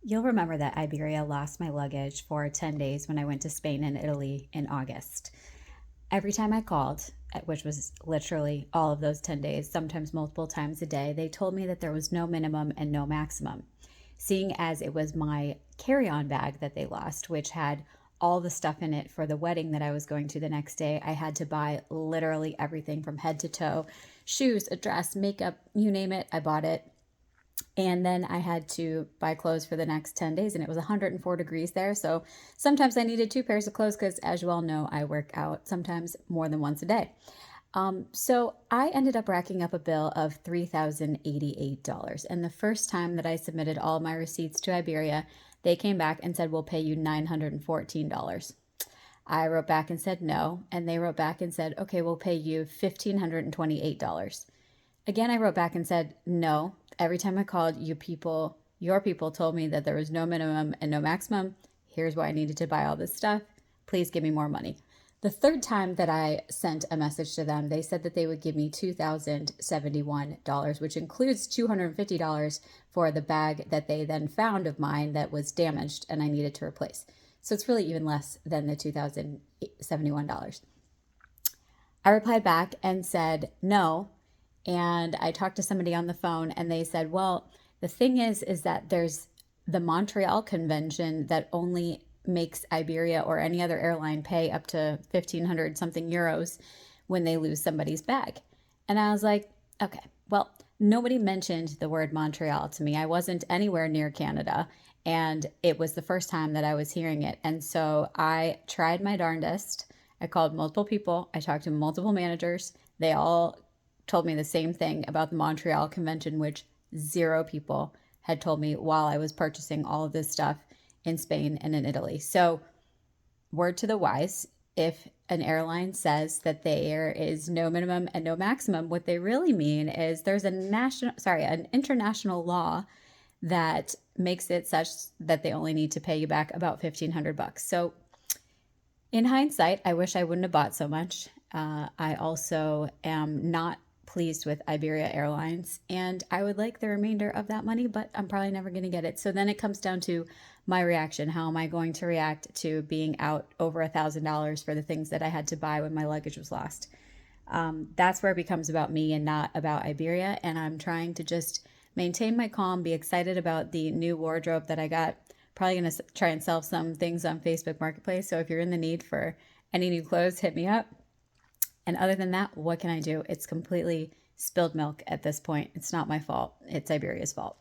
You'll remember that Iberia lost my luggage for 10 days when I went to Spain and Italy in August. Every time I called, which was literally all of those 10 days, sometimes multiple times a day, they told me that there was no minimum and no maximum. Seeing as it was my carry on bag that they lost, which had all the stuff in it for the wedding that I was going to the next day, I had to buy literally everything from head to toe: shoes, a dress, makeup, you name it, I bought it. And then I had to buy clothes for the next 10 days, and it was 104 degrees there. So sometimes I needed two pairs of clothes because, as you all know, I work out sometimes more than once a day. So I ended up racking up a bill of $3,088. And the first time that I submitted all my receipts to Iberia, they came back and said, we'll pay you $914. I wrote back and said no. And they wrote back and said, okay, we'll pay you $1,528. Again, I wrote back and said, no. Every time I called, your people told me that there was no minimum and no maximum. Here's why I needed to buy all this stuff. Please give me more money. The third time that I sent a message to them, they said that they would give me $2,071, which includes $250 for the bag that they then found of mine that was damaged and I needed to replace. So it's really even less than the $2,071. I replied back and said no. And I talked to somebody on the phone and they said, well, the thing is that there's the Montreal Convention that only makes Iberia or any other airline pay up to 1,500 something euros when they lose somebody's bag. And I was like, okay, well, nobody mentioned the word Montreal to me. I wasn't anywhere near Canada, and it was the first time that I was hearing it. And so I tried my darndest. I called multiple people. I talked to multiple managers. They all told me the same thing about the Montreal Convention, which zero people had told me while I was purchasing all of this stuff in Spain and in Italy. So, word to the wise, if an airline says that there is no minimum and no maximum, what they really mean is there's an international law that makes it such that they only need to pay you back about $1,500. So, in hindsight, I wish I wouldn't have bought so much. I also am not pleased with Iberia Airlines, and I would like the remainder of that money, but I'm probably never going to get it. So then it comes down to my reaction. How am I going to react to being out over $1,000 for the things that I had to buy when my luggage was lost? That's where it becomes about me and not about Iberia. And I'm trying to just maintain my calm, be excited about the new wardrobe that I got. Probably going to try and sell some things on Facebook Marketplace. So if you're in the need for any new clothes, hit me up. And other than that, what can I do? It's completely spilled milk at this point. It's not my fault. It's Iberia's fault.